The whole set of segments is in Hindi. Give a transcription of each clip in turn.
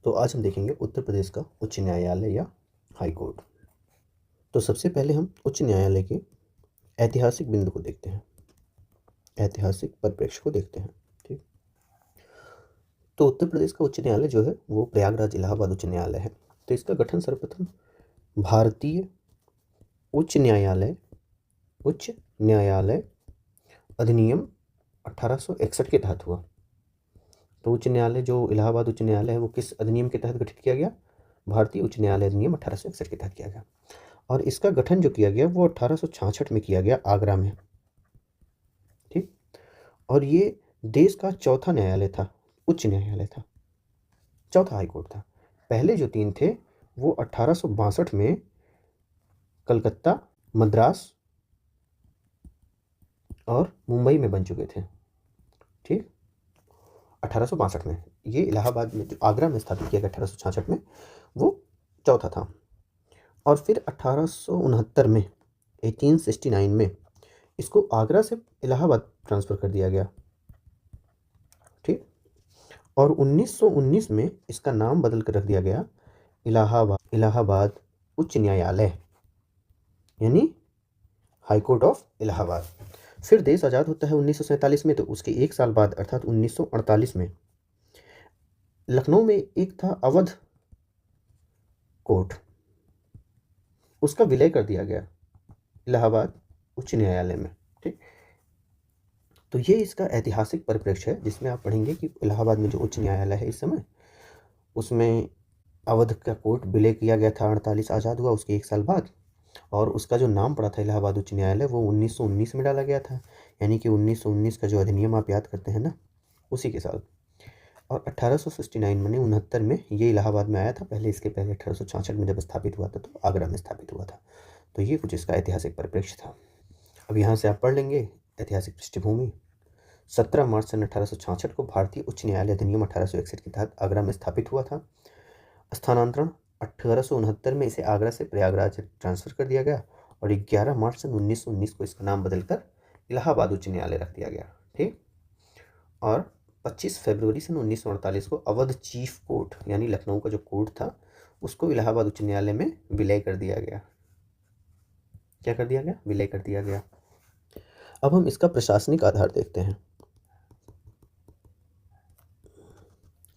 तो आज हम देखेंगे उत्तर प्रदेश का उच्च न्यायालय या हाई कोर्ट। तो सबसे पहले हम उच्च न्यायालय के ऐतिहासिक बिंदु को देखते हैं, ऐतिहासिक परिप्रेक्ष्य को देखते हैं। ठीक, तो उत्तर प्रदेश का उच्च न्यायालय जो है वो प्रयागराज इलाहाबाद उच्च न्यायालय है। तो इसका गठन सर्वप्रथम भारतीय उच्च न्यायालय अधिनियम 1861 के तहत हुआ। तो उच्च न्यायालय जो इलाहाबाद उच्च न्यायालय है वो किस अधिनियम के तहत गठित किया गया? भारतीय उच्च न्यायालय अधिनियम 1861 के तहत किया गया। और इसका गठन जो किया गया वो 1866 में किया गया आगरा में। ठीक, और ये देश का चौथा न्यायालय था, उच्च न्यायालय था, चौथा हाईकोर्ट था। पहले जो 3 थे वो 1862 में कलकत्ता, मद्रास और मुंबई में बन चुके थे। ठीक, 1862 में ये इलाहाबाद में जो आगरा में स्थापित किया गया 1866 में, वो चौथा था। और फिर 1869 में 1869 में इसको आगरा से इलाहाबाद ट्रांसफ़र कर दिया गया। ठीक, और 1919 में इसका नाम बदल कर रख दिया गया इलाहाबाद उच्च न्यायालय, यानी हाई कोर्ट ऑफ इलाहाबाद। फिर देश आज़ाद होता है 1947 में, तो उसके 1 साल बाद अर्थात 1948 में लखनऊ में एक था अवध कोर्ट, उसका विलय कर दिया गया इलाहाबाद उच्च न्यायालय में। ठीक, तो ये इसका ऐतिहासिक परिप्रेक्ष्य है जिसमें आप पढ़ेंगे कि इलाहाबाद में जो उच्च न्यायालय है इस समय, उसमें अवध का कोर्ट विलय किया गया था 48 आज़ाद हुआ उसके 1 साल बाद, और उसका जो नाम पड़ा था इलाहाबाद उच्च न्यायालय वो 1919 में डाला गया था, यानी कि 1919 का जो अधिनियम आप याद करते हैं ना, उसी के साल। और 1869 में 69 में ये इलाहाबाद में आया था। पहले इसके पहले 1866 में जब स्थापित हुआ था तो आगरा में स्थापित हुआ था। तो ये कुछ इसका ऐतिहासिक परिप्रेक्ष्य था। अब यहाँ से आप पढ़ लेंगे ऐतिहासिक पृष्ठभूमि। 17 मार्च सन 1866 को भारतीय उच्च न्यायालय अधिनियम 1861 के तहत आगरा में स्थापित हुआ था। स्थानांतरण 1869 में इसे आगरा से प्रयागराज ट्रांसफ़र कर दिया गया और 11 मार्च सन 1919 को इसका नाम बदलकर इलाहाबाद उच्च न्यायालय रख दिया गया। ठीक, और 25 फरवरी सन 1948 को अवध चीफ कोर्ट यानी लखनऊ का जो कोर्ट था उसको इलाहाबाद उच्च न्यायालय में विलय कर दिया गया। क्या कर दिया गया? विलय कर दिया गया। अब हम इसका प्रशासनिक आधार देखते हैं।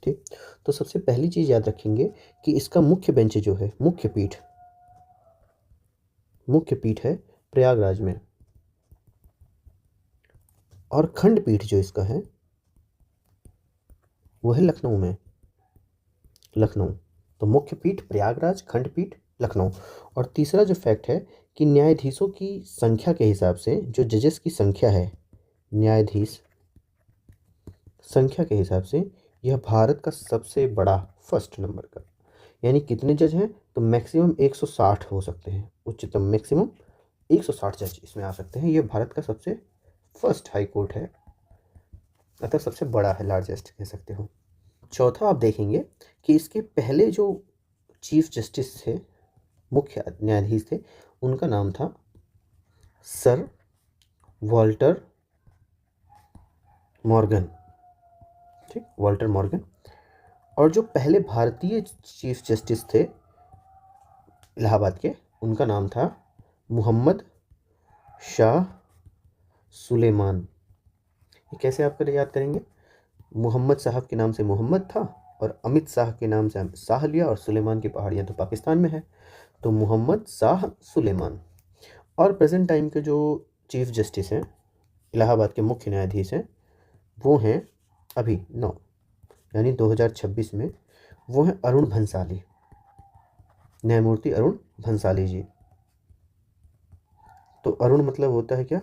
ठीक, तो सबसे पहली चीज़ याद रखेंगे कि इसका मुख्य बेंच जो है, मुख्य पीठ है प्रयागराज में, और खंडपीठ जो इसका है वो है लखनऊ में। लखनऊ, तो मुख्य पीठ प्रयागराज, खंडपीठ लखनऊ। और तीसरा जो फैक्ट है कि न्यायाधीशों की संख्या के हिसाब से, जो जजेस की संख्या है, न्यायाधीश संख्या के हिसाब से यह भारत का सबसे बड़ा फर्स्ट नंबर का, यानी कितने जज हैं? तो मैक्सिमम 160 हो सकते हैं, उच्चतम मैक्सिमम 160 जज इसमें आ सकते हैं। यह भारत का सबसे फर्स्ट हाई कोर्ट है, अतः सबसे बड़ा है, लार्जेस्ट कह सकते हो। चौथा आप देखेंगे कि इसके पहले जो चीफ जस्टिस थे, मुख्य न्यायाधीश थे, उनका नाम था सर वॉल्टर मॉर्गन। ठीक, वॉल्टर मॉर्गन। और जो पहले भारतीय चीफ जस्टिस थे इलाहाबाद के, उनका नाम था मोहम्मद शाह सुलेमान। ये कैसे आप याद करेंगे? मोहम्मद साहब के नाम से मोहम्मद था और अमित शाह के नाम से शाह लिया, और सुलेमान की पहाड़ियाँ तो पाकिस्तान में है, तो मोहम्मद शाह सुलेमान। और प्रेजेंट टाइम के जो चीफ जस्टिस हैं, इलाहाबाद के मुख्य न्यायाधीश हैं, वो हैं अभी 9 यानी 2026 में, वो हैं अरुण भंसाली, न्यायमूर्ति अरुण भंसाली जी। तो अरुण मतलब होता है क्या?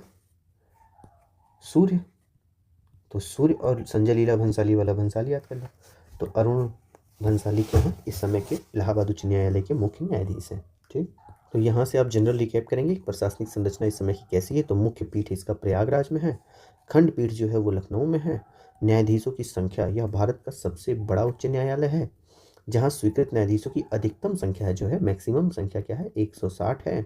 सूर्य। तो सूर्य और संजय लीला भंसाली वाला भंसाली याद कर लो। तो अरुण भंसाली क्या है? इस समय के इलाहाबाद उच्च न्यायालय के मुख्य न्यायाधीश हैं। ठीक, तो यहाँ से आप जनरल रिकैप करेंगे प्रशासनिक संरचना इस समय की कैसी है। तो मुख्य पीठ इसका प्रयागराज में है, खंडपीठ जो है वो लखनऊ में है। न्यायाधीशों की संख्या, यह भारत का सबसे बड़ा उच्च न्यायालय है, जहाँ स्वीकृत न्यायाधीशों की अधिकतम संख्या जो है, मैक्सिमम संख्या क्या है? 160 है।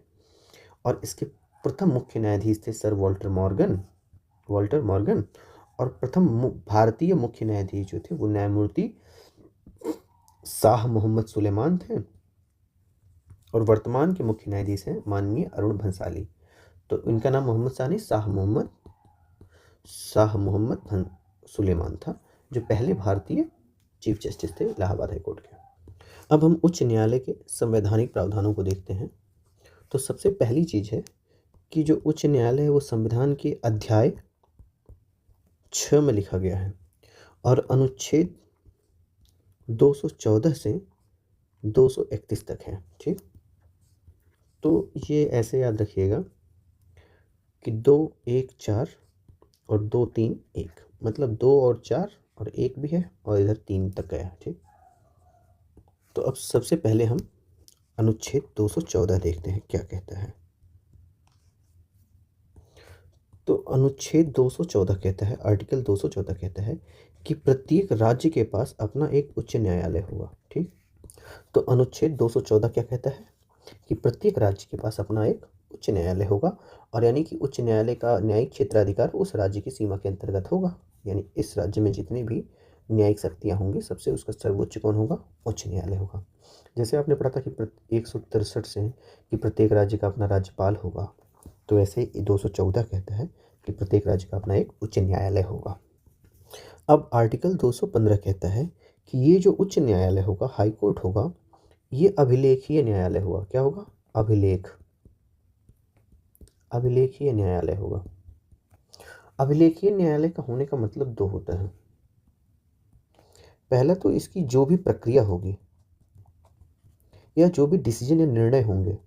और इसके प्रथम मुख्य न्यायाधीश थे सर वॉल्टर मॉर्गन। और प्रथम भारतीय मुख्य न्यायाधीश जो थे वो न्यायमूर्ति शाह मोहम्मद सुलेमान थे और वर्तमान के मुख्य न्यायाधीश हैं माननीय अरुण भंसाली। तो इनका नाम मोहम्मद शाह नहीं, शाह मोहम्मद सुलेमान था, जो पहले भारतीय चीफ जस्टिस थे इलाहाबाद हाईकोर्ट के। अब हम उच्च न्यायालय के संवैधानिक प्रावधानों को देखते हैं। तो सबसे पहली चीज है कि जो उच्च न्यायालय है वो संविधान के अध्याय 6 में लिखा गया है और अनुच्छेद 214 से 231 तक है। ठीक, तो ये ऐसे याद रखिएगा कि 2, 1, 4 और 2, 3, 1, मतलब 2 और 4 और 1 भी है और इधर 3 तक गया। ठीक, तो अब सबसे पहले हम अनुच्छेद 214 देखते हैं क्या कहता है। तो अनुच्छेद 214 कहता है, आर्टिकल 214 कहता है कि प्रत्येक राज्य के पास अपना एक उच्च न्यायालय होगा। ठीक, तो अनुच्छेद 214 क्या कहता है कि प्रत्येक राज्य के पास अपना एक उच्च न्यायालय होगा, और यानी कि उच्च न्यायालय का न्यायिक क्षेत्राधिकार उस राज्य की सीमा के अंतर्गत होगा। यानी इस राज्य में जितनी भी न्यायिक शक्तियाँ होंगी सबसे उसका सर्वोच्च कौन होगा? उच्च न्यायालय होगा। जैसे आपने पढ़ा था कि 163 से कि प्रत्येक राज्य का अपना राज्यपाल होगा, तो ऐसे 214 कहता है कि प्रत्येक राज्य का अपना एक उच्च न्यायालय होगा। अब आर्टिकल 215 कहता है कि ये जो उच्च न्यायालय होगा, हाई कोर्ट होगा, ये अभिलेखीय न्यायालय होगा। क्या होगा? अभिलेखीय न्यायालय होगा। अभिलेखीय न्यायालय का होने का मतलब 2 होता है। पहला तो इसकी जो भी प्रक्रिया होगी या जो भी डिसीजन या निर्णय होंगे,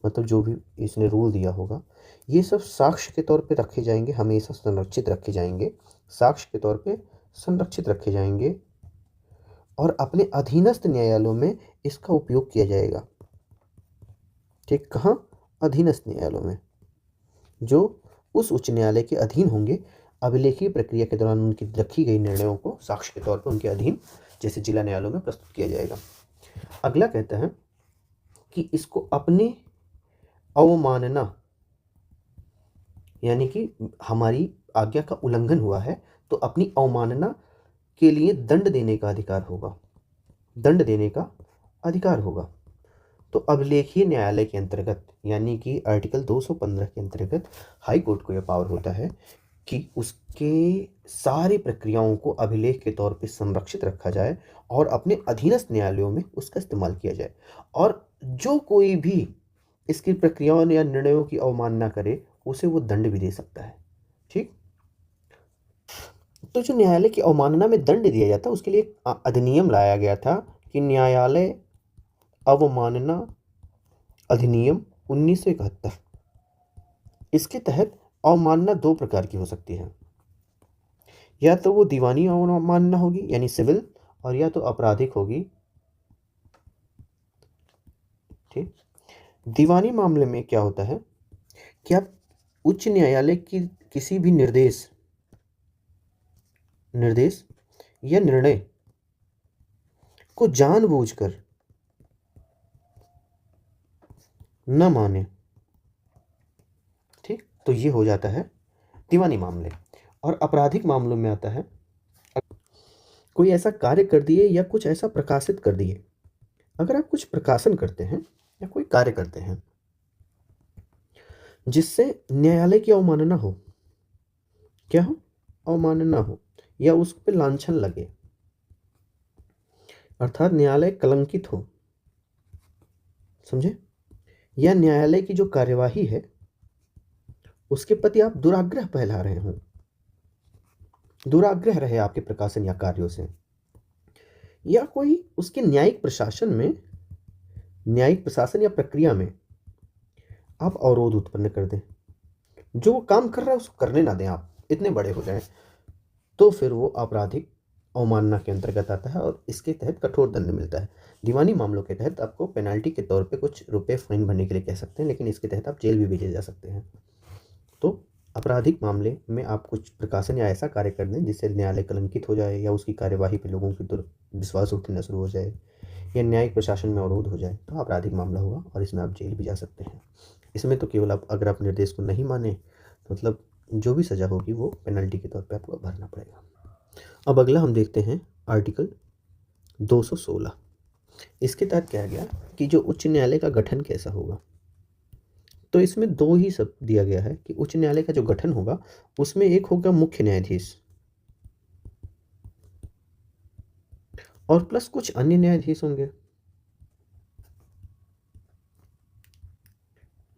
मतलब जो भी इसने रूल दिया होगा, ये सब साक्ष्य के तौर पे रखे जाएंगे, हमेशा संरक्षित रखे जाएंगे, साक्ष्य के तौर पे संरक्षित रखे जाएंगे और अपने अधीनस्थ न्यायालयों में इसका उपयोग किया जाएगा। ठीक, कहाँ? अधीनस्थ न्यायालयों में, जो उस उच्च न्यायालय के अधीन होंगे। अभिलेखीय प्रक्रिया के दौरान उनकी रखी गई निर्णयों को साक्ष्य के तौर पर उनके अधीन जैसे जिला न्यायालयों में प्रस्तुत किया जाएगा। अगला कहता है कि इसको अपने अवमानना, यानी कि हमारी आज्ञा का उल्लंघन हुआ है तो अपनी अवमानना के लिए दंड देने का अधिकार होगा, दंड देने का अधिकार होगा। तो अभिलेखीय न्यायालय के अंतर्गत, यानी कि आर्टिकल 215 के अंतर्गत हाई कोर्ट को यह पावर होता है कि उसके सारी प्रक्रियाओं को अभिलेख के तौर पे संरक्षित रखा जाए और अपने अधीनस्थ न्यायालयों में उसका इस्तेमाल किया जाए, और जो कोई भी इसकी प्रक्रियाओं या निर्णयों की अवमानना करे उसे वो दंड भी दे सकता है। ठीक, तो जो न्यायालय की अवमानना में दंड दिया जाता है उसके लिए एक अधिनियम लाया गया था कि न्यायालय अवमानना अधिनियम 1971। इसके तहत अवमानना 2 प्रकार की हो सकती है, या तो वो दीवानी अवमानना होगी यानी सिविल, और या तो आपराधिक होगी। ठीक, दीवानी मामले में क्या होता है कि आप उच्च न्यायालय की किसी भी निर्देश या निर्णय को जानबूझकर न माने। ठीक, तो ये हो जाता है दीवानी मामले। और आपराधिक मामलों में आता है कोई ऐसा कार्य कर दिए या कुछ ऐसा प्रकाशित कर दिए। अगर आप कुछ प्रकाशन करते हैं या कोई कार्य करते हैं जिससे न्यायालय की अवमानना हो, क्या हो? अवमानना हो, या उस पर लांछन लगे, अर्थात न्यायालय कलंकित हो, समझे? या न्यायालय की जो कार्यवाही है उसके प्रति आप दुराग्रह फैला रहे हो, दुराग्रह रहे आपके प्रकाशन या कार्यों से, या कोई उसके न्यायिक प्रशासन या प्रक्रिया में आप अवरोध उत्पन्न कर दें, जो वो काम कर रहा है उसको करने ना दें, आप इतने बड़े हो जाएं, तो फिर वो आपराधिक अवमानना के अंतर्गत आता है और इसके तहत कठोर दंड मिलता है। दीवानी मामलों के तहत आपको पेनाल्टी के तौर पे कुछ रुपए फाइन भरने के लिए कह सकते हैं, लेकिन इसके तहत आप जेल भी भेजे जा सकते हैं। तो आपराधिक मामले में आप कुछ प्रकाशन या ऐसा कार्य कर दें जिससे न्यायालय कलंकित हो जाए, या उसकी कार्यवाही पे लोगों की विश्वास उठना शुरू हो जाए, या न्यायिक प्रशासन में अवरोध हो जाए, तो आपराधिक मामला होगा और इसमें आप जेल भी जा सकते हैं। इसमें तो केवल आप अगर आप निर्देश को नहीं माने तो मतलब जो भी सज़ा होगी वो पेनल्टी के तौर पे आपको भरना पड़ेगा। अब अगला हम देखते हैं आर्टिकल 216। इसके तहत कहा गया कि जो उच्च न्यायालय का गठन कैसा होगा। तो इसमें दो ही सब दिया गया है कि उच्च न्यायालय का जो गठन होगा उसमें एक होगा मुख्य न्यायाधीश और प्लस कुछ अन्य न्यायाधीश होंगे।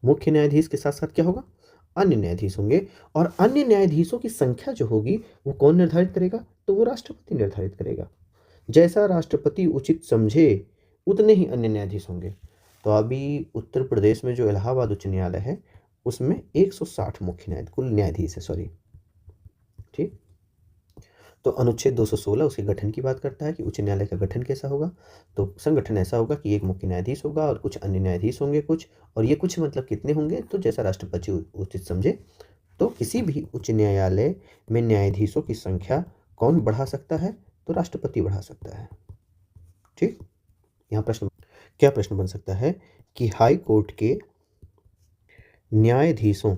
मुख्य न्यायाधीश के साथ साथ क्या होगा, अन्य न्यायाधीश होंगे। और अन्य न्यायाधीशों की संख्या जो होगी वो कौन निर्धारित करेगा, तो वो राष्ट्रपति निर्धारित करेगा। जैसा राष्ट्रपति उचित समझे उतने ही अन्य न्यायाधीश होंगे। तो अभी उत्तर प्रदेश में जो इलाहाबाद उच्च न्यायालय है उसमें 160 मुख्य न्यायाधीश कुल न्यायाधीश है, सॉरी, ठीक। तो अनुच्छेद 216 उसके गठन की बात करता है कि उच्च न्यायालय का गठन कैसा होगा। तो संगठन ऐसा होगा कि एक मुख्य न्यायाधीश होगा और कुछ अन्य न्यायाधीश होंगे कुछ, और ये कुछ मतलब कितने होंगे, तो जैसा राष्ट्रपति उचित समझे। तो किसी भी उच्च न्यायालय में न्यायाधीशों की संख्या कौन बढ़ा सकता है, तो राष्ट्रपति बढ़ा सकता है, ठीक। यहाँ क्या प्रश्न बन सकता है कि हाई कोर्ट के न्यायाधीशों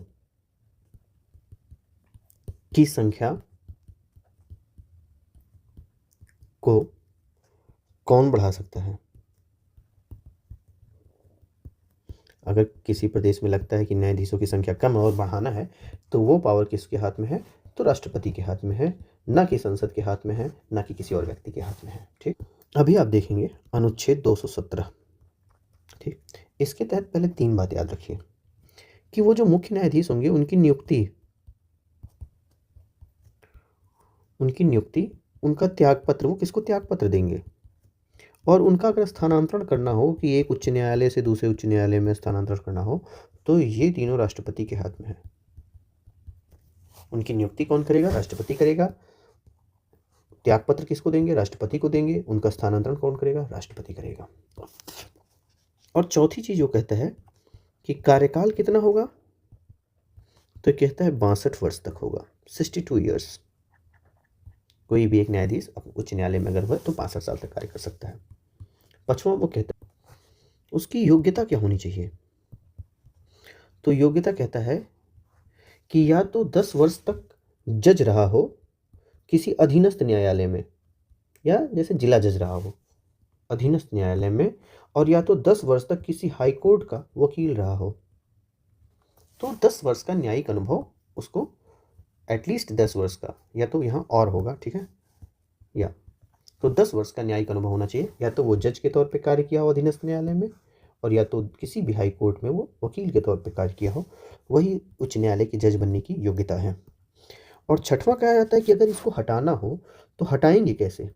की संख्या को कौन बढ़ा सकता है। अगर किसी प्रदेश में लगता है कि न्यायाधीशों की संख्या कम और बढ़ाना है तो वो पावर किसके हाथ में है, तो राष्ट्रपति के हाथ में है, ना कि संसद के हाथ में है, ना कि किसी और व्यक्ति के हाथ में है, ठीक। अभी आप देखेंगे अनुच्छेद 217, ठीक। इसके तहत पहले 3 बात याद रखिए कि वो जो मुख्य न्यायाधीश होंगे उनकी नियुक्ति उनका त्यागपत्र, वो किसको त्यागपत्र देंगे, और उनका अगर स्थानांतरण करना हो कि एक उच्च न्यायालय से दूसरे उच्च न्यायालय में स्थानांतरण करना हो तो ये तीनों राष्ट्रपति के हाथ में है। उनकी नियुक्ति कौन करेगा, राष्ट्रपति करेगा। त्यागपत्र किसको देंगे, राष्ट्रपति को देंगे। उनका स्थानांतरण कौन करेगा, राष्ट्रपति करेगा। और चौथी चीज वो कहता है कि कार्यकाल कितना होगा, तो कहता है 62 वर्ष तक होगा, 62 ईयर्स। कोई भी एक न्यायाधीश उच्च न्यायालय में अगर हो तो 62 साल तक कार्य कर सकता है। पांचवा वो कहता है उसकी योग्यता क्या होनी चाहिए, तो योग्यता कहता है कि या तो 10 वर्ष तक जज रहा हो किसी अधीनस्थ न्यायालय में, या जैसे जिला जज रहा हो अधीनस्थ न्यायालय में, और या तो 10 वर्ष तक किसी हाई कोर्ट का वकील रहा हो। तो 10 वर्ष का न्यायिक अनुभव उसको, एटलीस्ट 10 वर्ष का, या तो यहाँ और होगा, ठीक है, या तो 10 वर्ष का न्यायिक अनुभव होना चाहिए, या तो वो जज के तौर पे कार्य किया हो अधीनस्थ न्यायालय में, और या तो किसी भी हाई कोर्ट में वो वकील के तौर पे कार्य किया हो, वही उच्च न्यायालय के जज बनने की योग्यता है। और छठवां कहा जाता है कि अगर इसको हटाना हो तो हटाएंगे कैसे,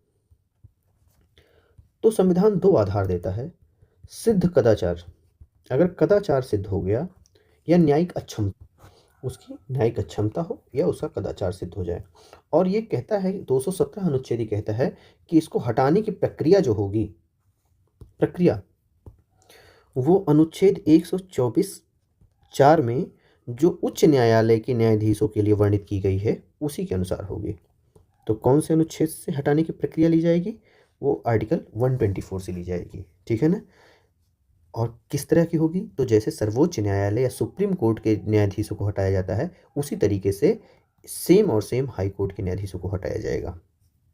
तो संविधान 2 आधार देता है। सिद्ध कदाचार, अगर कदाचार सिद्ध हो गया, या न्यायिक अक्षमता, उसकी न्यायिक अक्षमता हो या उसका कदाचार सिद्ध हो जाए। और ये कहता है 217 अनुच्छेद ही कहता है कि इसको हटाने की प्रक्रिया जो होगी, प्रक्रिया वो अनुच्छेद 124(4) में जो उच्च न्यायालय के न्यायाधीशों के लिए वर्णित की गई है उसी के अनुसार होगी। तो कौन से अनुच्छेद से हटाने की प्रक्रिया ली जाएगी, वो आर्टिकल 124 से ली जाएगी, ठीक है ना। और किस तरह की होगी, तो जैसे सर्वोच्च न्यायालय या सुप्रीम कोर्ट के न्यायाधीशों को हटाया जाता है उसी तरीके से सेम हाई कोर्ट के न्यायाधीशों को हटाया जाएगा।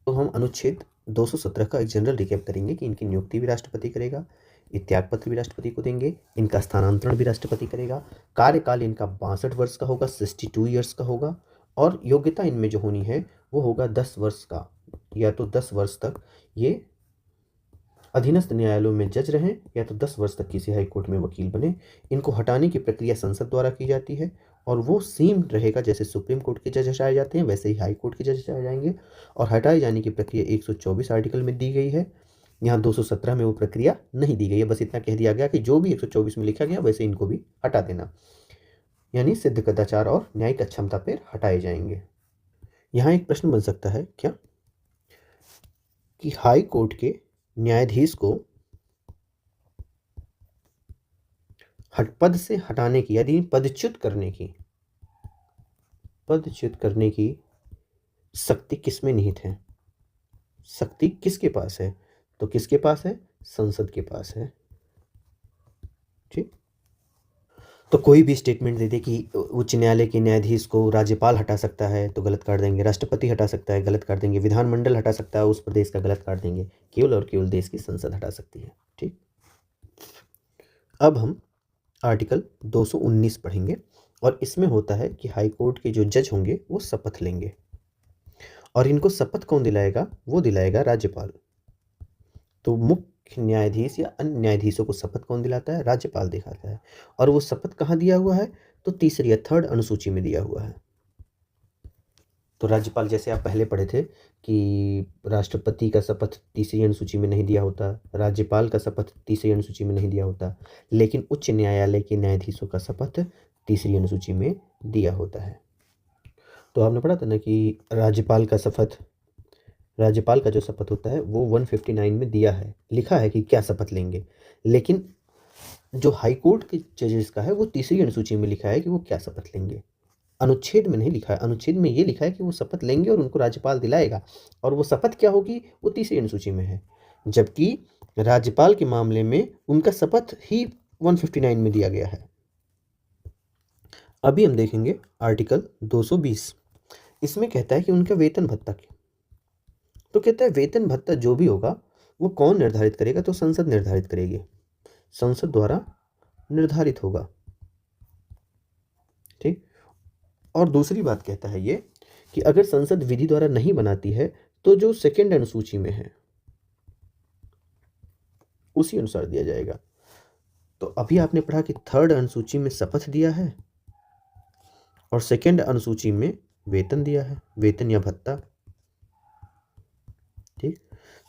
तो हम अनुच्छेद 217 का एक जनरल रिकैप करेंगे कि इनकी नियुक्ति भी राष्ट्रपति करेगा, ये त्यागपत्र भी राष्ट्रपति को देंगे, इनका स्थानांतरण भी राष्ट्रपति करेगा, कार्यकाल इनका 62 वर्ष का होगा, 62 ईयर्स का होगा, और योग्यता इनमें जो होनी है वो होगा 10 वर्ष का, या तो 10 वर्ष तक ये अधीनस्थ न्यायालयों में जज रहें, या तो 10 वर्ष तक किसी हाई कोर्ट में वकील बने। इनको हटाने की प्रक्रिया संसद द्वारा की जाती है, और वो सेम रहेगा जैसे सुप्रीम कोर्ट के जज हटाए जाते हैं वैसे ही हाई कोर्ट के जज हटाए जाएंगे। और हटाए जाने की प्रक्रिया 124 आर्टिकल में दी गई है, यहाँ 217 में वो प्रक्रिया नहीं दी गई है। बस इतना कह दिया गया कि जो भी 124 में लिखा गया वैसे इनको भी हटा देना, यानी सिद्ध कदाचार और न्यायिक अक्षमता पर हटाए जाएंगे। यहाँ एक प्रश्न बन सकता है क्या, कि हाई कोर्ट के न्यायाधीश को पद से हटाने की, यदि पदच्युत करने की शक्ति किसमें निहित है, शक्ति किसके पास है, तो किसके पास है, संसद के पास है, ठीक। तो कोई भी स्टेटमेंट दे दे कि उच्च न्यायालय के न्यायाधीश को राज्यपाल हटा सकता है तो गलत काट देंगे, राष्ट्रपति हटा सकता है गलत काट देंगे, विधानमंडल हटा सकता है उस प्रदेश का गलत काट देंगे, केवल और केवल देश की संसद हटा सकती है। ठीक, अब हम आर्टिकल 219 पढ़ेंगे और इसमें होता है कि हाई कोर्ट के जो जज होंगे वो शपथ लेंगे और इनको शपथ कौन दिलाएगा? वो दिलाएगा राज्यपाल। तो मुख्य न्यायाधीश या अन्य न्यायाधीशों को शपथ कौन दिलाता है? राज्यपाल दिखाता है। और वो शपथ कहाँ दिया हुआ है? तो तीसरी या थर्ड अनुसूची में दिया हुआ है। तो राज्यपाल, जैसे आप पहले पढ़े थे कि राष्ट्रपति का शपथ तीसरी अनुसूची में नहीं दिया होता, राज्यपाल का शपथ तीसरी अनुसूची में नहीं दिया होता, लेकिन उच्च न्यायालय के न्यायाधीशों का शपथ तीसरी अनुसूची में दिया होता है। तो आपने पढ़ा था ना कि राज्यपाल का जो शपथ होता है वो 159 में दिया है, लिखा है कि क्या शपथ लेंगे, लेकिन जो हाई कोर्ट के जजेस का है वो तीसरी अनुसूची में लिखा है कि वो क्या शपथ लेंगे, अनुच्छेद में नहीं लिखा है। अनुच्छेद में ये लिखा है कि वो शपथ लेंगे और उनको राज्यपाल दिलाएगा, और वो शपथ क्या होगी वो तीसरी अनुसूची में है, जबकि राज्यपाल के मामले में उनका शपथ ही 159 में दिया गया है। अभी हम देखेंगे आर्टिकल 220। इसमें कहता है कि उनका वेतन भत्ता क्या, तो कहता है वेतन भत्ता जो भी होगा वो कौन निर्धारित करेगा? तो संसद निर्धारित करेगी, संसद द्वारा निर्धारित होगा। ठीक, और दूसरी बात कहता है ये कि अगर संसद विधि द्वारा नहीं बनाती है तो जो सेकंड अनुसूची में है उसी अनुसार दिया जाएगा। तो अभी आपने पढ़ा कि थर्ड अनुसूची में शपथ दिया है और सेकंड अनुसूची में वेतन दिया है, वेतन या भत्ता। ठीक,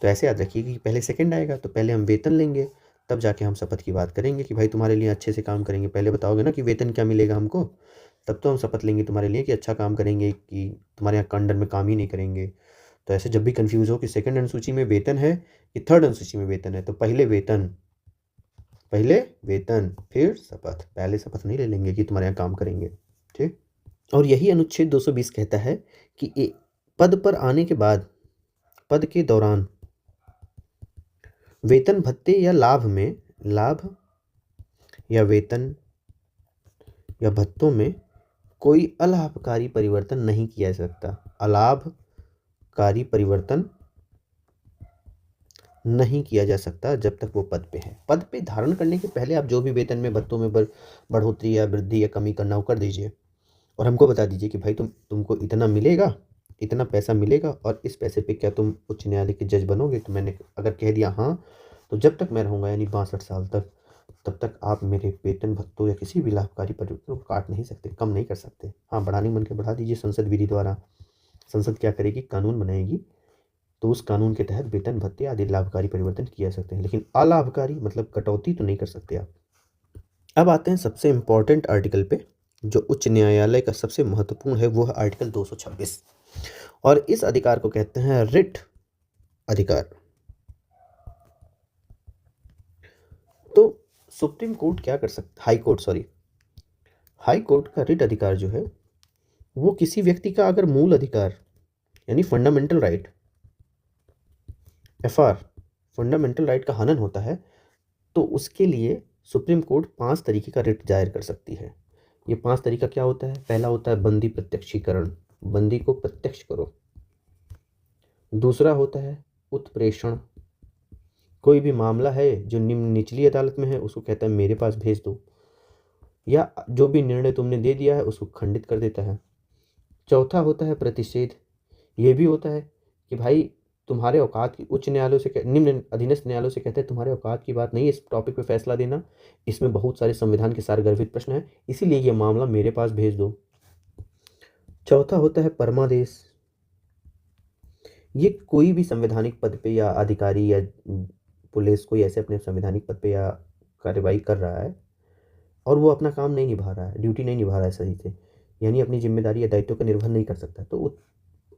तो ऐसे याद रखिए कि पहले सेकंड आएगा तो पहले हम वेतन लेंगे, तब जाके हम शपथ की बात करेंगे कि भाई तुम्हारे लिए अच्छे से काम करेंगे। पहले बताओगे ना कि वेतन क्या मिलेगा हमको, तब तो हम शपथ लेंगे तुम्हारे लिए कि अच्छा काम करेंगे, कि तुम्हारे यहाँ अंडर में काम ही नहीं करेंगे। तो ऐसे जब भी कंफ्यूज हो कि सेकंड अनुसूची में वेतन है कि थर्ड अनुसूची में वेतन है, तो पहले वेतन फिर शपथ, पहले शपथ नहीं ले लेंगे कि तुम्हारे यहाँ काम करेंगे। ठीक, और यही अनुच्छेद 220 कहता है कि पद पर आने के बाद, पद के दौरान वेतन भत्ते या लाभ या वेतन या भत्तों में कोई अलाभकारी परिवर्तन नहीं किया जा सकता। अलाभकारी परिवर्तन नहीं किया जा सकता जब तक वो पद पे है। पद पे धारण करने के पहले आप जो भी वेतन में भत्तों में बढ़ोतरी या वृद्धि या कमी करना हो कर दीजिए, और हमको बता दीजिए कि भाई तुमको इतना मिलेगा, इतना पैसा मिलेगा, और इस पैसे पे क्या तुम उच्च न्यायालय के जज बनोगे? तो मैंने अगर कह दिया हाँ, तो जब तक मैं रहूँगा यानी 62 साल तक, तब तक आप मेरे वेतन भत्तों या किसी भी लाभकारी परिवर्तन को काट नहीं सकते, कम नहीं कर सकते। हाँ, बढ़ाने मन के बढ़ा दीजिए संसद विधि द्वारा। संसद क्या करेगी? कानून बनाएगी, तो उस कानून के तहत वेतन भत्ते आदि लाभकारी परिवर्तन किए जा सकते हैं, लेकिन अलाभकारी मतलब कटौती तो नहीं कर सकते आप। अब आते हैं सबसे इंपॉर्टेंट आर्टिकल पे, जो उच्च न्यायालय का सबसे महत्वपूर्ण है, वो है आर्टिकल 226, और इस अधिकार को कहते हैं रिट अधिकार। तो सुप्रीम कोर्ट क्या कर सकता, हाई कोर्ट का रिट अधिकार जो है वो किसी व्यक्ति का अगर मूल अधिकार यानी fundamental right, FR, fundamental right का हनन होता है, तो उसके लिए सुप्रीम कोर्ट 5 तरीके का रिट जाहिर कर सकती है। ये 5 तरीका क्या होता है? पहला होता है बंदी प्रत्यक्षीकरण, बंदी को प्रत्यक्ष करो। दूसरा होता है उत्प्रेषण, कोई भी मामला है जो निचली अदालत में है उसको कहता है मेरे पास भेज दो, या जो भी निर्णय तुमने दे दिया है उसको खंडित कर देता है। चौथा होता है प्रतिषेध, ये भी होता है कि भाई तुम्हारे औकात की, उच्च न्यायालयों से, निम्न अधीनस्थ न्यायालयों से कहते हैं तुम्हारे औकात की बात नहीं है इस टॉपिक पे फैसला देना, इसमें बहुत सारे संविधान के सार गर्भित प्रश्न है, इसीलिए ये मामला मेरे पास भेज दो। चौथा होता है परमादेश, ये कोई भी संवैधानिक पद पे या अधिकारी या पुलिस कोई ऐसे अपने संवैधानिक पद पे या कार्यवाही कर रहा है और वो अपना काम नहीं निभा रहा है, ड्यूटी नहीं निभा रहा है सही से, यानी अपनी जिम्मेदारी या दायित्व का निर्वहन नहीं कर सकता, तो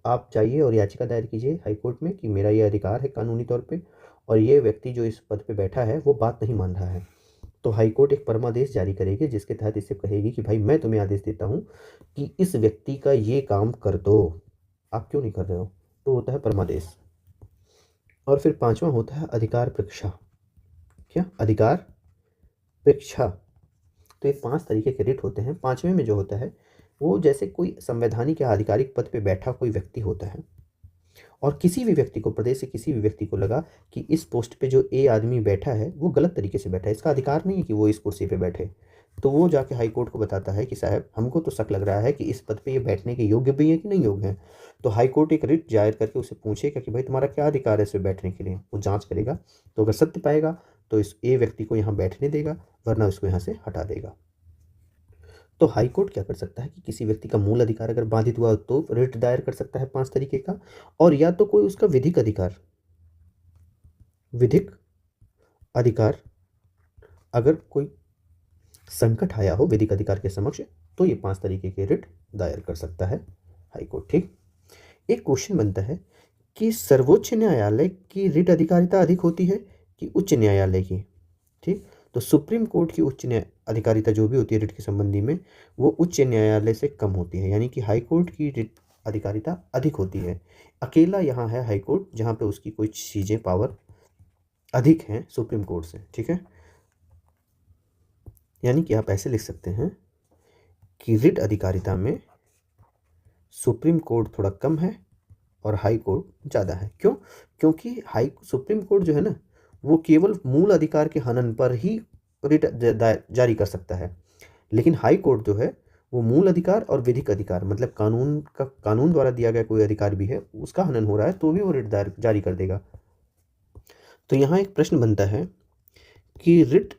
आप जाइए और याचिका दायर कीजिए हाईकोर्ट में कि मेरा ये अधिकार है कानूनी तौर पे, और ये व्यक्ति जो इस पद पे बैठा है वो बात नहीं मान रहा है। तो हाईकोर्ट एक परमादेश जारी करेगी जिसके तहत इसे कहेगी कि भाई मैं तुम्हें आदेश देता हूँ कि इस व्यक्ति का ये काम कर दो, आप क्यों नहीं कर रहे हो? तो होता है परमादेश। और फिर पांचवा होता है अधिकार परीक्षा। क्या? अधिकार परीक्षा। तो ये 5 तरीके के रिट होते हैं। 5वें में जो होता है वो जैसे कोई संवैधानिक या आधिकारिक पद पे बैठा कोई व्यक्ति होता है और किसी भी व्यक्ति को, प्रदेश से किसी भी व्यक्ति को लगा कि इस पोस्ट पे जो ए आदमी बैठा है वो गलत तरीके से बैठा है, इसका अधिकार नहीं है कि वो इस कुर्सी पे बैठे, तो वो जाके हाई कोर्ट को बताता है कि साहब हमको तो शक लग रहा है कि इस पद पे ये बैठने के योग्य भी है कि नहीं योग्य है। तो हाई कोर्ट एक रिट जाहिर करके उसे पूछेगा कि भाई तुम्हारा क्या अधिकार है इस पे बैठने के लिए, वो जांच करेगा। तो अगर सत्य पाएगा तो इस ए व्यक्ति को यहाँ बैठने देगा, वरना उसको यहाँ से हटा देगा। तो हाई कोर्ट क्या कर सकता है कि किसी व्यक्ति का मूल अधिकार अगर बाधित हुआ तो रिट दायर कर सकता है 5 तरीके का, और या तो कोई उसका विधिक अधिकार अगर कोई संकट आया हो विधिक अधिकार के समक्ष, तो ये 5 तरीके के रिट दायर कर सकता है हाई कोर्ट। ठीक, एक क्वेश्चन बनता है कि सर्वोच्च न्यायालय की रिट अधिकारिता अधिक होती है कि उच्च न्यायालय की। ठीक, तो सुप्रीम कोर्ट की उच्च अधिकारिता जो भी होती है रिट के संबंधी में, वो उच्च न्यायालय से कम होती है, यानी कि हाई कोर्ट की रिट अधिकारिता अधिक होती है। अकेला यहाँ है हाई कोर्ट जहाँ पे उसकी कुछ चीज़ें पावर अधिक हैं सुप्रीम कोर्ट से। ठीक है, यानी कि आप ऐसे लिख सकते हैं कि रिट अधिकारिता में सुप्रीम कोर्ट थोड़ा कम है और हाई कोर्ट ज़्यादा है। क्यों? क्योंकि सुप्रीम कोर्ट जो है ना वो केवल मूल अधिकार के हनन पर ही रिट जारी कर सकता है, लेकिन हाई कोर्ट जो है वो मूल अधिकार और विधिक अधिकार, मतलब कानून द्वारा दिया गया कोई अधिकार भी है उसका हनन हो रहा है तो भी वो रिट जारी कर देगा। तो यहाँ एक प्रश्न बनता है कि रिट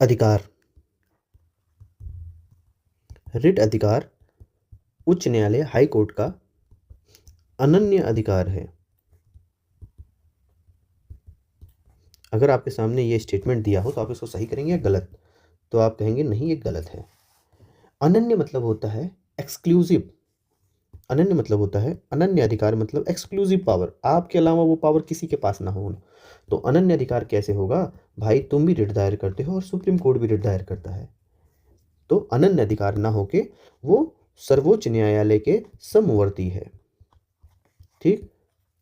अधिकार उच्च न्यायालय हाई कोर्ट का अनन्य अधिकार है। अगर आपके सामने ये स्टेटमेंट दिया हो तो आप इसको सही करेंगे या गलत? तो आप कहेंगे नहीं ये गलत है। अनन्य मतलब होता है एक्सक्लूसिव, अनन्य मतलब होता है अनन्य अधिकार, मतलब एक्सक्लूसिव पावर, आपके अलावा वो पावर किसी के पास ना हो। तो अनन्य अधिकार कैसे होगा भाई? तुम भी रिट दायर करते हो और सुप्रीम कोर्ट भी रिट दायर करता है, तो अनन्य अधिकार ना होके वो सर्वोच्च न्यायालय के समवर्ती है। ठीक,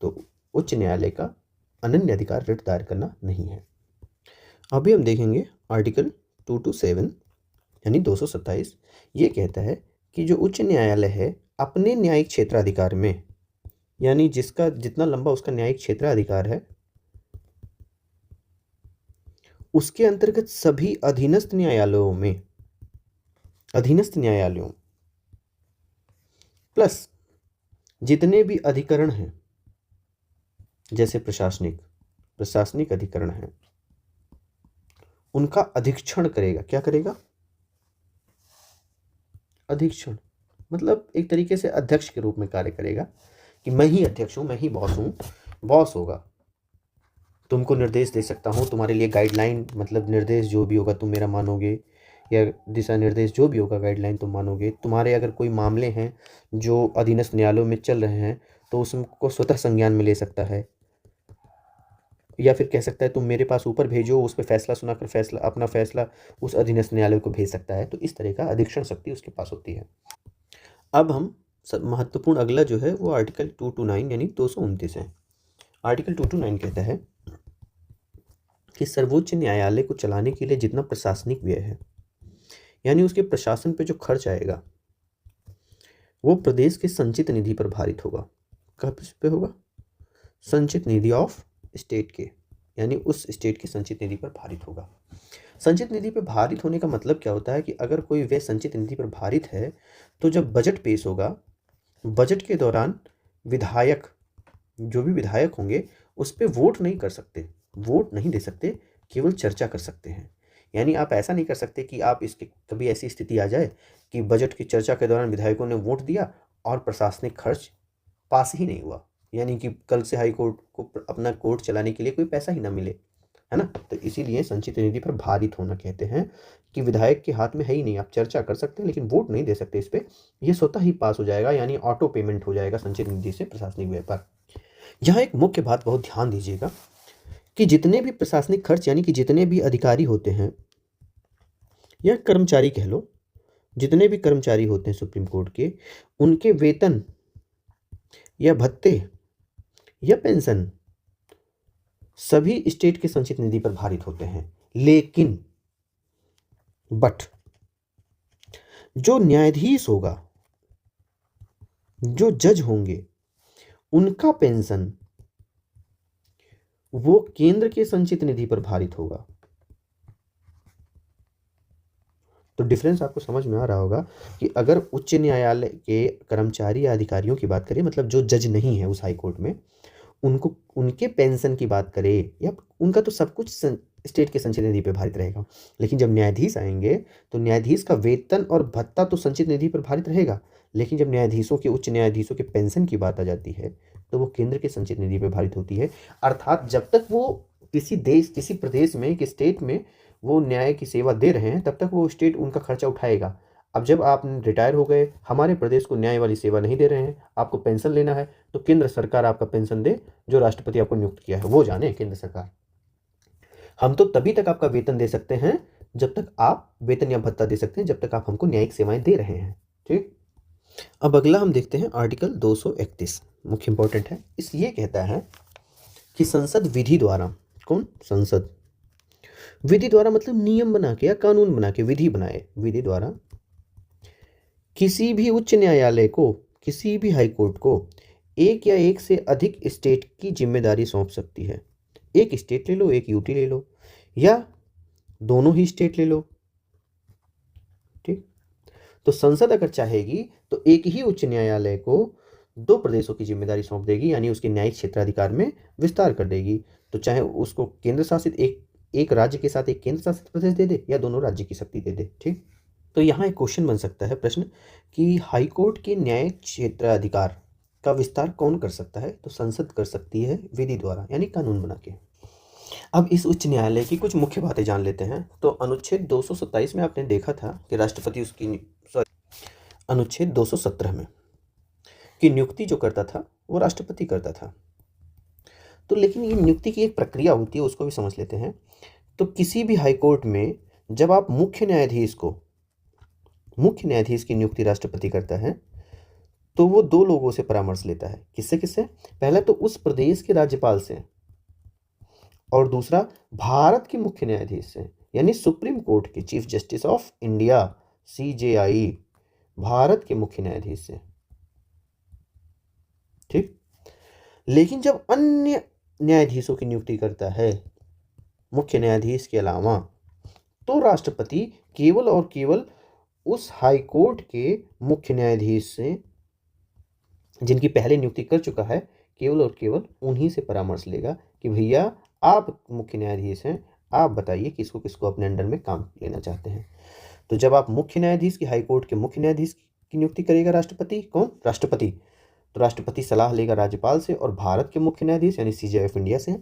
तो उच्च न्यायालय का अनन्य अधिकार रिट दायर करना नहीं है। अभी हम देखेंगे आर्टिकल 227 यानी 227, ये कहता है कि जो उच्च न्यायालय है अपने न्यायिक क्षेत्राधिकार में, यानी जिसका जितना लंबा उसका न्यायिक क्षेत्राधिकार है, उसके अंतर्गत सभी अधीनस्थ न्यायालयों प्लस जितने भी अधिकरण हैं, जैसे प्रशासनिक अधिकरण हैं, उनका अधीक्षण करेगा। क्या करेगा? अधीक्षण, मतलब एक तरीके से अध्यक्ष के रूप में कार्य करेगा कि मैं ही अध्यक्ष हूं, मैं ही बॉस हूं। बॉस होगा, तुमको निर्देश दे सकता हूं, तुम्हारे लिए गाइडलाइन, मतलब निर्देश जो भी होगा तुम मेरा मानोगे, या दिशा निर्देश जो भी होगा गाइडलाइन तुम मानोगे। तुम्हारे अगर कोई मामले हैं जो अधीनस्थ न्यायालयों में चल रहे हैं तो उसको स्वतः संज्ञान में ले सकता है, या फिर कह सकता है तुम मेरे पास ऊपर भेजो, उस पर फैसला सुनाकर अपना फैसला उस अधीनस्थ न्यायालय को भेज सकता है। तो इस तरह का अधीक्षण शक्ति उसके पास होती है। अब हम महत्वपूर्ण अगला जो है वो आर्टिकल 229 यानी 229 है। आर्टिकल 229 कहता है कि सर्वोच्च न्यायालय को चलाने के लिए जितना प्रशासनिक व्यय है, यानी उसके प्रशासन पे जो खर्च आएगा, वो प्रदेश के संचित निधि पर भारित होगा। कब पे होगा? संचित निधि ऑफ स्टेट के, यानी उस स्टेट की संचित निधि पर भारित होगा। संचित निधि पर भारित होने का मतलब क्या होता है कि अगर कोई व्यय संचित निधि पर भारित है तो जब बजट पेश होगा, बजट के दौरान जो भी विधायक होंगे उस पर वोट नहीं दे सकते, केवल चर्चा कर सकते हैं। यानी आप ऐसा नहीं कर सकते कि आप इसके कभी ऐसी स्थिति आ जाए कि बजट की चर्चा के दौरान विधायकों ने वोट दिया और प्रशासनिक खर्च पास ही नहीं हुआ, यानी कि कल से हाई कोर्ट को अपना कोर्ट चलाने के लिए कोई पैसा ही ना मिले, है ना। तो इसीलिए संचित निधि पर भारित होना कहते हैं कि विधायक के हाथ में है ही नहीं, आप चर्चा कर सकते हैं लेकिन वोट नहीं दे सकते इस पर, यह स्वतः ही पास हो जाएगा, यानी ऑटो पेमेंट हो जाएगा संचित निधि से प्रशासनिक व्यय पर। यहाँ एक मुख्य बात बहुत ध्यान दीजिएगा कि जितने भी प्रशासनिक खर्च, यानी कि जितने भी अधिकारी होते हैं या कर्मचारी कह लो, जितने भी कर्मचारी होते हैं सुप्रीम कोर्ट के, उनके वेतन या भत्ते या पेंशन सभी स्टेट के संचित निधि पर भारित होते हैं। लेकिन बट जो न्यायाधीश होगा, जो जज होंगे, उनका पेंशन वो केंद्र के संचित निधि पर भारित होगा। तो डिफरेंस आपको समझ में आ रहा होगा कि अगर उच्च न्यायालय के कर्मचारी या अधिकारियों की बात करें, मतलब जो जज नहीं है उस हाई कोर्ट में, उनको उनके पेंशन की बात करें या उनका तो सब कुछ स्टेट के संचित निधि पर भारित रहेगा। लेकिन जब न्यायाधीश आएंगे तो न्यायाधीश का वेतन और भत्ता तो संचित निधि पर भारित रहेगा, लेकिन जब न्यायाधीशों के उच्च न्यायाधीशों के पेंशन की बात आ जाती है तो वो केंद्र के संचित निधि पर भारित होती है। अर्थात जब तक वो किसी देश, किसी प्रदेश में, एक स्टेट में वो न्याय की सेवा दे रहे हैं, तब तक वो स्टेट उनका खर्चा उठाएगा। अब जब आप रिटायर हो गए, हमारे प्रदेश को न्याय वाली सेवा नहीं दे रहे हैं, आपको पेंशन लेना है, तो केंद्र सरकार आपका पेंशन दे, जो राष्ट्रपति आपको नियुक्त किया है वो जाने केंद्र सरकार। हम तो तभी तक आपका वेतन दे सकते हैं जब तक आप वेतन या भत्ता दे सकते हैं, जब तक आप हमको न्यायिक सेवाएं दे रहे हैं। ठीक, अब अगला हम देखते हैं आर्टिकल 231, मुख्य इंपॉर्टेंट है। इस ये कहता है कि संसद विधि द्वारा, कौन, संसद विधि द्वारा मतलब नियम बना के या कानून बना के विधि बनाए, विधि द्वारा किसी भी उच्च न्यायालय को, किसी भी हाई कोर्ट को एक या एक से अधिक स्टेट की जिम्मेदारी सौंप सकती है। एक स्टेट ले लो, एक यूटी ले लो, या दोनों ही स्टेट ले लो। ठीक, तो संसद अगर चाहेगी तो एक ही उच्च न्यायालय को दो प्रदेशों की जिम्मेदारी सौंप देगी, यानी उसके न्यायिक क्षेत्राधिकार में विस्तार कर देगी। तो चाहे उसको केंद्र शासित एक राज्य के साथ एक केंद्र शासित प्रदेश दे दे या दोनों राज्य की शक्ति दे दे। ठीक, तो यहाँ एक क्वेश्चन बन सकता है, प्रश्न, कि हाई कोर्ट के न्यायिक क्षेत्राधिकार का विस्तार कौन कर सकता है? तो संसद कर सकती है विधि द्वारा, यानी कानून बना के। अब इस उच्च न्यायालय की कुछ मुख्य बातें जान लेते हैं। तो अनुच्छेद 227 में आपने देखा था कि राष्ट्रपति उसकी, अनुच्छेद 217 में कि नियुक्ति जो करता था वो राष्ट्रपति करता था। तो लेकिन ये नियुक्ति की एक प्रक्रिया होती है, उसको भी समझ लेते हैं। तो किसी भी हाई कोर्ट में जब आप मुख्य न्यायाधीश की नियुक्ति राष्ट्रपति करता है तो वो दो लोगों से परामर्श लेता है। किससे किससे? पहला तो उस प्रदेश के राज्यपाल से, और दूसरा भारत के मुख्य न्यायाधीश से, यानी सुप्रीम कोर्ट के chief justice of India, CJI, Bharat के मुख्य न्यायाधीश से। ठीक, लेकिन जब अन्य न्यायाधीशों की नियुक्ति करता है मुख्य न्यायाधीश के अलावा, तो राष्ट्रपति केवल और केवल उस हाई कोर्ट के मुख्य न्यायाधीश से जिनकी पहले नियुक्ति कर चुका है, केवल और केवल उन्हीं से परामर्श लेगा कि भैया आप मुख्य न्यायाधीश हैं, आप बताइए किसको किसको अपने अंडर में काम लेना चाहते हैं। तो जब आप मुख्य न्यायाधीश की, हाई कोर्ट के मुख्य न्यायाधीश की नियुक्ति करेगा राष्ट्रपति, कौन, राष्ट्रपति, तो राष्ट्रपति सलाह लेगा राज्यपाल से और भारत के मुख्य न्यायाधीश यानी CJI ऑफ इंडिया से।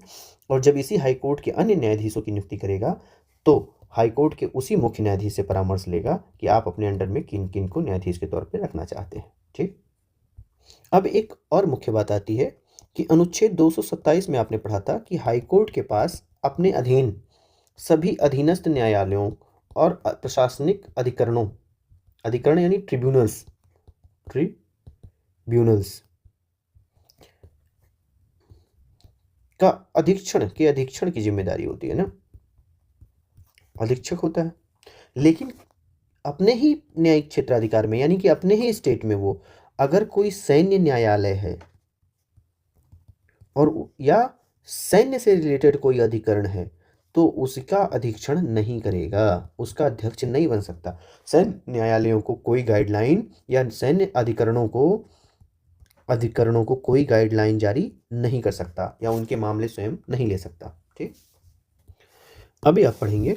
और जब इसी हाई कोर्ट के अन्य न्यायाधीशों की नियुक्ति करेगा तो हाई कोर्ट के उसी मुख्य न्यायाधीश से परामर्श लेगा कि आप अपने अंडर में किन किन को न्यायाधीश के तौर पर रखना चाहते हैं। ठीक, अब एक और मुख्य बात आती है कि अनुच्छेद 227 में आपने पढ़ा था कि हाई कोर्ट के पास अपने अधीन सभी अधीनस्थ न्यायालयों और प्रशासनिक अधिकरण यानी ट्रिब्यूनल्स का अधीक्षण की जिम्मेदारी होती है ना, अधीक्षक होता है। लेकिन अपने ही न्यायिक क्षेत्राधिकार में, यानी कि अपने ही स्टेट में, वो अगर कोई सैन्य न्यायालय है और या सैन्य से रिलेटेड कोई अधिकरण है तो उसका अधीक्षण नहीं करेगा, उसका अध्यक्ष नहीं बन सकता। सैन्य न्यायालयों को कोई गाइडलाइन या सैन्य अधिकरणों को कोई गाइडलाइन जारी नहीं कर सकता या उनके मामले स्वयं नहीं ले सकता। ठीक, अभी आप पढ़ेंगे,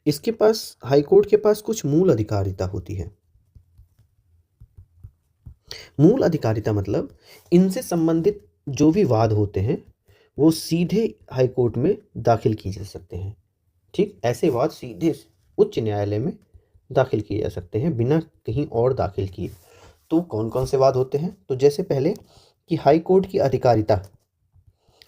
इसके पास, हाई कोर्ट के पास कुछ मूल अधिकारिता होती है। मूल अधिकारिता मतलब इनसे संबंधित जो भी वाद होते हैं वो सीधे हाई कोर्ट में दाखिल किए जा सकते हैं। ठीक, ऐसे वाद सीधे उच्च न्यायालय में दाखिल किए जा सकते हैं बिना कहीं और दाखिल किए। तो कौन कौन से वाद होते हैं? तो जैसे पहले कि हाई कोर्ट की अधिकारिता,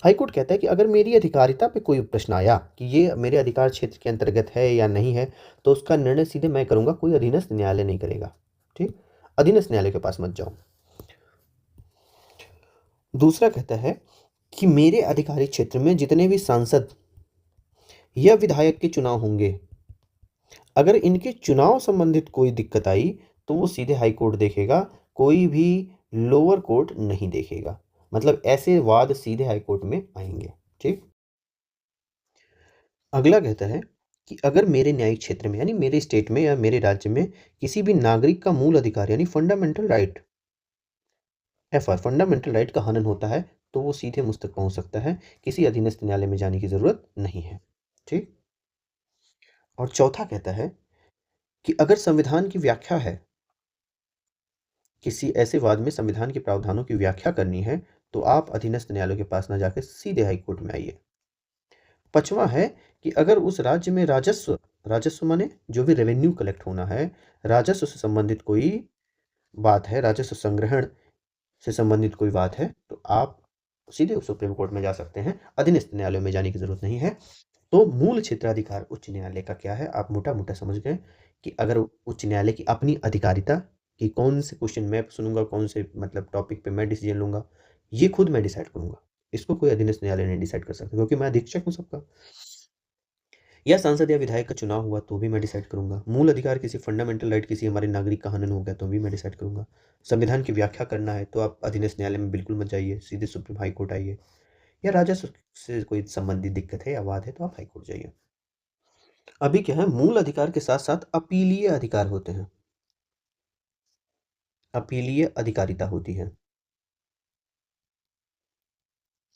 हाई कोर्ट कहता है कि अगर मेरी अधिकारिता पे कोई प्रश्न आया कि ये मेरे अधिकार क्षेत्र के अंतर्गत है या नहीं है, तो उसका निर्णय सीधे मैं करूंगा, कोई अधीनस्थ न्यायालय नहीं करेगा। ठीक, अधीनस्थ न्यायालय के पास मत जाओ। दूसरा कहता है कि मेरे अधिकारी क्षेत्र में जितने भी सांसद या विधायक के चुनाव होंगे अगर इनके चुनाव संबंधित कोई दिक्कत आई तो वो सीधे हाई कोर्ट देखेगा, कोई भी लोअर कोर्ट नहीं देखेगा। मतलब ऐसे वाद सीधे हाई कोर्ट में आएंगे। ठीक। अगला कहता है कि अगर मेरे न्यायिक क्षेत्र में यानी मेरे स्टेट में या मेरे राज्य में किसी भी नागरिक का मूल अधिकार यानी fundamental right FR fundamental right का हनन होता है तो वो सीधे मुझ तक पहुंच सकता है, किसी अधीनस्थ न्यायालय में जाने की जरूरत नहीं है। ठीक। और चौथा कहता है कि अगर संविधान की व्याख्या है, किसी ऐसे वाद में संविधान के प्रावधानों की व्याख्या करनी है तो आप अधीनस्थ न्यायालय के पास ना जाकर सीधे हाई कोर्ट में आइए। पांचवा है कि अगर उस राज्य में राजस्व राजस्व माने जो भी रेवेन्यू कलेक्ट होना है, राजस्व से संबंधित कोई बात है, राजस्व संग्रहण से संबंधित कोई बात है तो आप सीधे सुप्रीम कोर्ट में जा सकते हैं, अधीनस्थ न्यायालय में जाने की जरूरत नहीं है। तो मूल क्षेत्राधिकार उच्च न्यायालय का क्या है, आप मोटा मोटा समझ गए कि अगर उच्च न्यायालय की अपनी अधिकारिता कि कौन से क्वेश्चन मैं सुनूंगा, कौन से मतलब टॉपिक पे मैं डिसीजन लूंगा, ये खुद मैं डिसाइड करूंगा। इसको कोई अधीनस्थ न्यायालय नहीं डिसाइड कर सकता क्योंकि मैं अधीक्षक हूं सबका। या सांसद या विधायक का चुनाव हुआ तो भी मैं डिसाइड करूंगा। मूल अधिकार किसी फंडामेंटल राइट किसी हमारे नागरिक का हनन हो गया तो भी मैं डिसाइड करूंगा। संविधान की व्याख्या करना है तो आप अधीनस्थ न्यायालय में बिल्कुल मत जाइए, सीधे सुप्रीम हाई कोर्ट आइए। या राजस्व से कोई संबंधित दिक्कत है या वाद है तो आप हाई कोर्ट जाइए। अभी क्या है, मूल अधिकार के साथ साथ अपीलीय अधिकार होते हैं, अपीलीय अधिकारिता होती है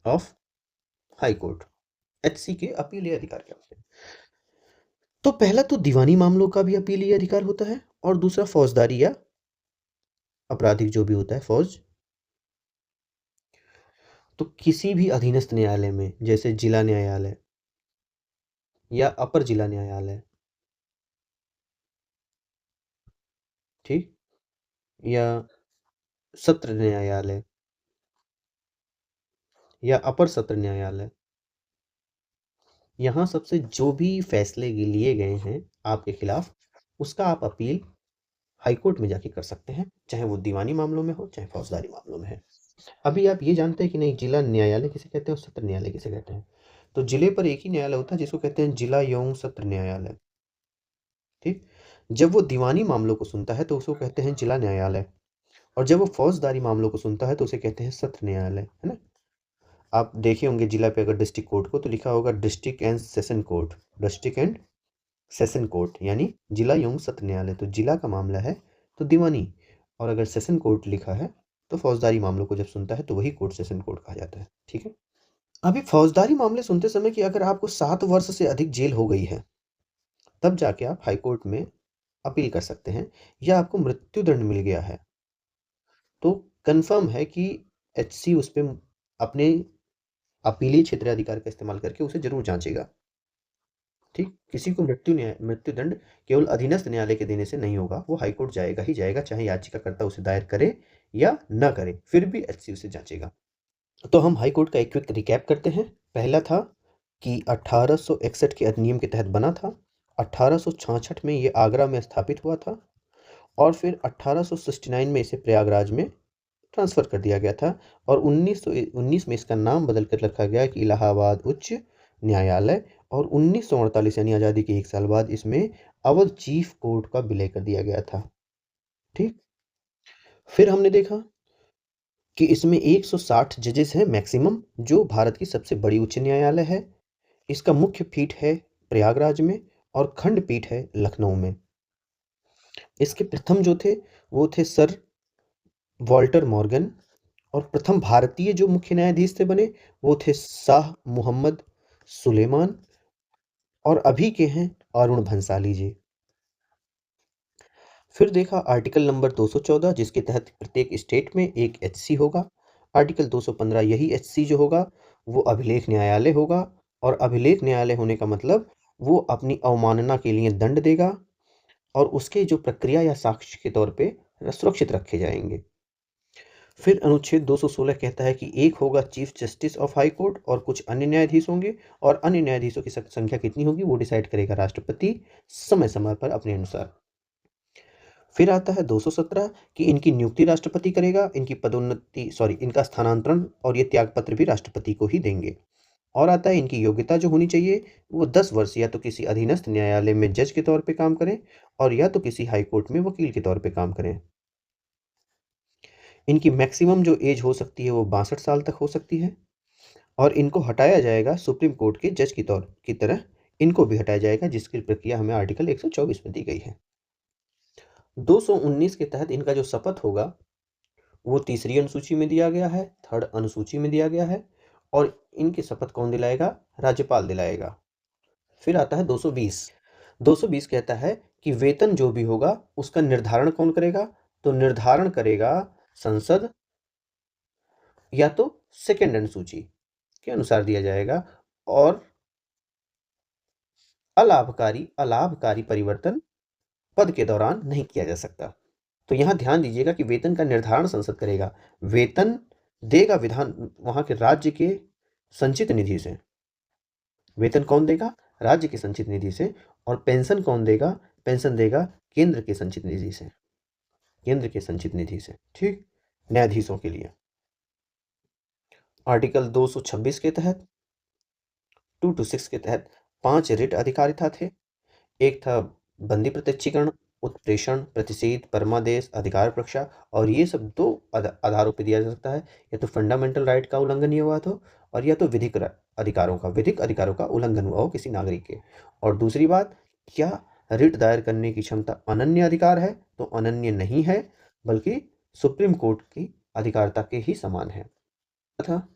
ऑफ हाई कोर्ट। एचसी के अपीलीय अधिकार क्या होते हैं? तो पहला तो दीवानी मामलों का भी अपीलीय अधिकार होता है और दूसरा फौजदारी या आपराधिक जो भी होता है फौज। तो किसी भी अधीनस्थ न्यायालय में जैसे जिला न्यायालय या अपर जिला न्यायालय, ठीक, या सत्र न्यायालय या अपर सत्र न्यायालय, यहाँ सबसे जो भी फैसले लिए गए हैं आपके खिलाफ उसका आप अपील हाईकोर्ट में जाके कर सकते हैं, चाहे वो दीवानी मामलों में हो चाहे फौजदारी मामलों में है। अभी आप ये जानते हैं कि नहीं जिला न्यायालय किसे कहते हैं और सत्र न्यायालय किसे कहते हैं? तो जिले पर एक ही न्यायालय होता है जिसको कहते हैं जिला एवं सत्र न्यायालय। ठीक। जब वो दीवानी मामलों को सुनता है तो उसको कहते हैं जिला न्यायालय, और जब वो फौजदारी मामलों को सुनता है तो उसे कहते हैं सत्र न्यायालय, है ना। आप देखे होंगे जिला पे अगर डिस्ट्रिक्ट कोर्ट को तो लिखा होगा district and session court, district and session court यानी जिला एवं सत्र न्यायालय। तो जिला का मामला है तो दीवानी, और अगर सेशन कोर्ट लिखा है तो फौजदारी मामलों को जब सुनता है तो वही कोर्ट सेशन कोर्ट कहा जाता है। ठीक है। अभी फौजदारी मामले सुनते समय कि अगर आपको 7 वर्ष से अधिक जेल हो गई है तब जाके आप हाई कोर्ट में अपील कर सकते हैं, या आपको मृत्युदंड मिल गया है तो कंफर्म है कि एचसी उस पर अपने अपीलीय क्षेत्राधिकार का इस्तेमाल करके उसे जरूर जांचेगा। ठीक। किसी को मृत्युदंड केवल अधीनस्थ न्यायालय के देने से नहीं होगा, वो हाईकोर्ट जाएगा ही जाएगा, चाहे याचिकाकर्ता उसे दायर करे या न करे, फिर भी एचसी उसे जांचेगा। तो हम हाईकोर्ट का एक क्विक रिकैप करते हैं। पहला था कि 1861 के अधिनियम के तहत बना था, 1866 में ये आगरा में स्थापित हुआ था, और फिर 1869 में इसे प्रयागराज में ट्रांसफर कर दिया गया था, और 1919 में इसका नाम बदल कर रखा गया कि इलाहाबाद उच्च न्यायालय, और 1948 यानी आज़ादी के 1 साल बाद इसमें अवध चीफ कोर्ट का विलय कर दिया गया था। ठीक। फिर हमने देखा कि इसमें 160 जजेस हैं मैक्सिमम, जो भारत की सबसे बड़ी उच्च न्यायालय है। इसका मुख्य पीठ है प्रयागराज में और खंडपीठ है लखनऊ में। इसके प्रथम जो थे वो थे सर वॉल्टर मॉर्गन, और प्रथम भारतीय जो मुख्य न्यायाधीश थे बने वो थे शाह मोहम्मद सुलेमान, और अभी के हैं अरुण भंसाली जी। फिर देखा आर्टिकल नंबर 214 जिसके तहत प्रत्येक स्टेट में एक एचसी होगा। आर्टिकल 215 यही एचसी जो होगा वो अभिलेख न्यायालय होगा, और अभिलेख न्यायालय होने का मतलब वो अपनी अवमानना के लिए दंड देगा और उसके जो प्रक्रिया या साक्ष्य के तौर पे सुरक्षित रखे जाएंगे। फिर अनुच्छेद 216 कहता है कि एक होगा chief justice of high court और कुछ अन्य न्यायाधीश होंगे, और अन्य न्यायाधीशों की संख्या कितनी होगी वो डिसाइड करेगा राष्ट्रपति समय समय पर अपने अनुसार। फिर आता है 217 कि इनकी नियुक्ति राष्ट्रपति करेगा, इनकी पदोन्नति इनका स्थानांतरण और ये त्यागपत्र भी राष्ट्रपति को ही देंगे। और आता है इनकी योग्यता जो होनी चाहिए वो 10 वर्ष या तो किसी अधीनस्थ न्यायालय में जज के तौर पे काम करें और या तो किसी हाई कोर्ट में वकील के तौर पे काम करें। इनकी मैक्सिमम जो एज हो सकती है वो 62 साल तक हो सकती है और इनको हटाया जाएगा सुप्रीम कोर्ट के जज की तरह इनको भी हटाया जाएगा, जिसकी प्रक्रिया हमें आर्टिकल 124 में दी गई है। 219 के तहत इनका जो शपथ होगा वो तीसरी अनुसूची में दिया गया है, थर्ड अनुसूची में दिया गया है और इनकी शपथ कौन दिलाएगा? राज्यपाल दिलाएगा। फिर आता है 220। 220 कहता है कि वेतन जो भी होगा उसका निर्धारण कौन करेगा? तो निर्धारण करेगा संसद या तो सेकेंड अनुसूची के अनुसार दिया जाएगा और अलाभकारी परिवर्तन पद के दौरान नहीं किया जा सकता। तो यहां ध्यान दीजिएगा कि वेतन का निर्धारण संसद करेगा, वेतन देगा विधान वहां के राज्य के संचित निधि से। वेतन कौन देगा? राज्य के संचित निधि से। और पेंशन कौन देगा? पेंशन देगा केंद्र के संचित निधि से, केंद्र के संचित निधि से। ठीक, न्यायाधीशों के लिए आर्टिकल 226 के तहत 226 के तहत 5 रिट अधिकारिता थे। एक था बंदी प्रत्यक्षीकरण, उत्प्रेषण, प्रतिषेध, परमादेश, अधिकार परीक्षा और ये सब दो आधारों पर दिया जा सकता है, या तो फंडामेंटल राइट का उल्लंघन ये हुआ तो और या तो विधिक अधिकारों का उल्लंघन हुआ हो किसी नागरिक के। और दूसरी बात, क्या रिट दायर करने की क्षमता अनन्य अधिकार है? तो अनन्य नहीं है, बल्कि सुप्रीम कोर्ट की अधिकारिता के ही समान है। था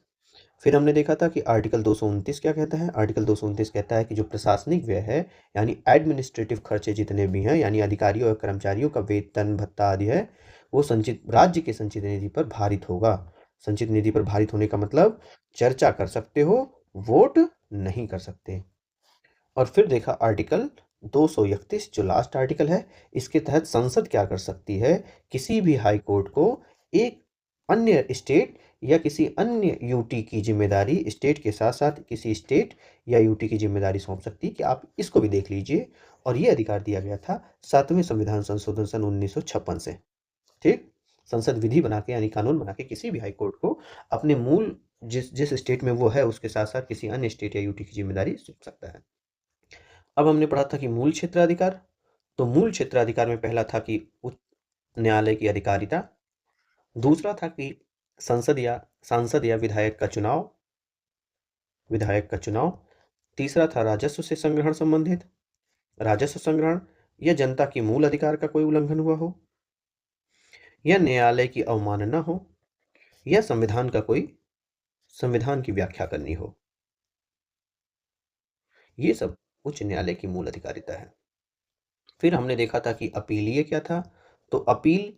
फिर हमने देखा था कि आर्टिकल 229 क्या कहता है? आर्टिकल 229 कहता है कि जो प्रशासनिक व्यय है यानी एडमिनिस्ट्रेटिव खर्चे जितने भी हैं, यानी अधिकारियों और कर्मचारियों का वेतन भत्ता आदि है, वो संचित राज्य के संचित निधि पर भारित होगा। संचित निधि पर भारित होने का मतलब चर्चा कर सकते हो, वोट नहीं कर सकते। और फिर देखा आर्टिकल 231 जो लास्ट आर्टिकल है, इसके तहत संसद क्या कर सकती है? किसी भी हाई कोर्ट को एक अन्य स्टेट या किसी अन्य यूटी की जिम्मेदारी, स्टेट के साथ साथ किसी स्टेट या यूटी की जिम्मेदारी सौंप सकती है कि आप इसको भी देख लीजिए। और ये अधिकार दिया गया था 7वें संविधान संशोधन सन 1956 से। ठीक, संसद विधि बना के यानी कानून बना के किसी भी हाई कोर्ट को अपने मूल जिस जिस स्टेट में वो है उसके साथ साथ किसी अन्य स्टेट या यूटी की जिम्मेदारी सौंप सकता है। अब हमने पढ़ा था कि मूल क्षेत्राधिकार। तो मूल क्षेत्राधिकार में पहला था कि उच्च न्यायालय की अधिकारिता, दूसरा था कि सांसद या विधायक का चुनाव, तीसरा था राजस्व से संग्रहण संबंधित, राजस्व संग्रहण या जनता की मूल अधिकार का कोई उल्लंघन हुआ हो या न्यायालय की अवमानना हो या संविधान की व्याख्या करनी हो। ये सब उच्च न्यायालय की मूल अधिकारिता है। फिर हमने देखा था कि अपीलीय क्या था? तो अपील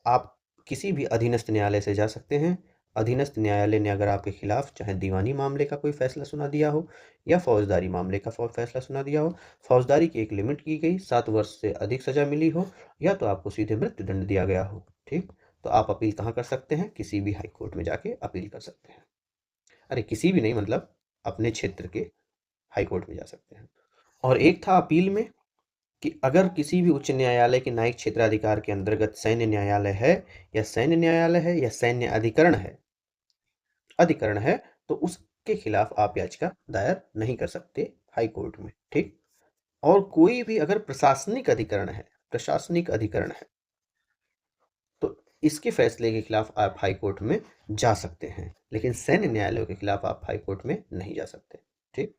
आप किसी भी अधीनस्थ न्यायालय से जा सकते हैं। अधीनस्थ न्यायालय ने अगर आपके खिलाफ चाहे दीवानी मामले का कोई फैसला सुना दिया हो या फौजदारी मामले का फैसला सुना दिया हो, फौजदारी की एक लिमिट की गई, 7 वर्ष से अधिक सजा मिली हो या तो आपको सीधे मृत्युदंड दिया गया हो, ठीक, तो आप अपील कहाँ कर सकते हैं? किसी भी हाई कोर्ट में जाके अपील कर सकते हैं। अरे किसी भी नहीं, मतलब अपने क्षेत्र के हाई कोर्ट में जा सकते हैं। और एक था अपील में कि अगर किसी भी उच्च न्यायालय के न्यायिक क्षेत्राधिकार के अंतर्गत सैन्य न्यायालय है या सैन्य अधिकरण है तो उसके खिलाफ आप याचिका दायर नहीं कर सकते हाई कोर्ट में। ठीक, और कोई भी अगर प्रशासनिक अधिकरण है तो इसके फैसले के खिलाफ आप हाई कोर्ट में जा सकते हैं, लेकिन सैन्य न्यायालयों के खिलाफ आप हाई कोर्ट में नहीं जा सकते। ठीक,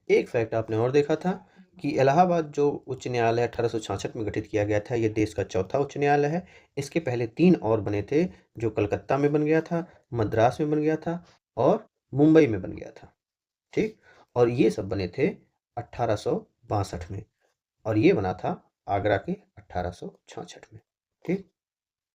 एक फैक्ट आपने और देखा था कि इलाहाबाद जो उच्च न्यायालय 1866 में गठित किया गया था, ये देश का चौथा उच्च न्यायालय है। इसके पहले 3 और बने थे, जो कलकत्ता में बन गया था, मद्रास में बन गया था और मुंबई में बन गया था। ठीक, और ये सब बने थे 1862 में और ये बना था आगरा के 1866 में। ठीक।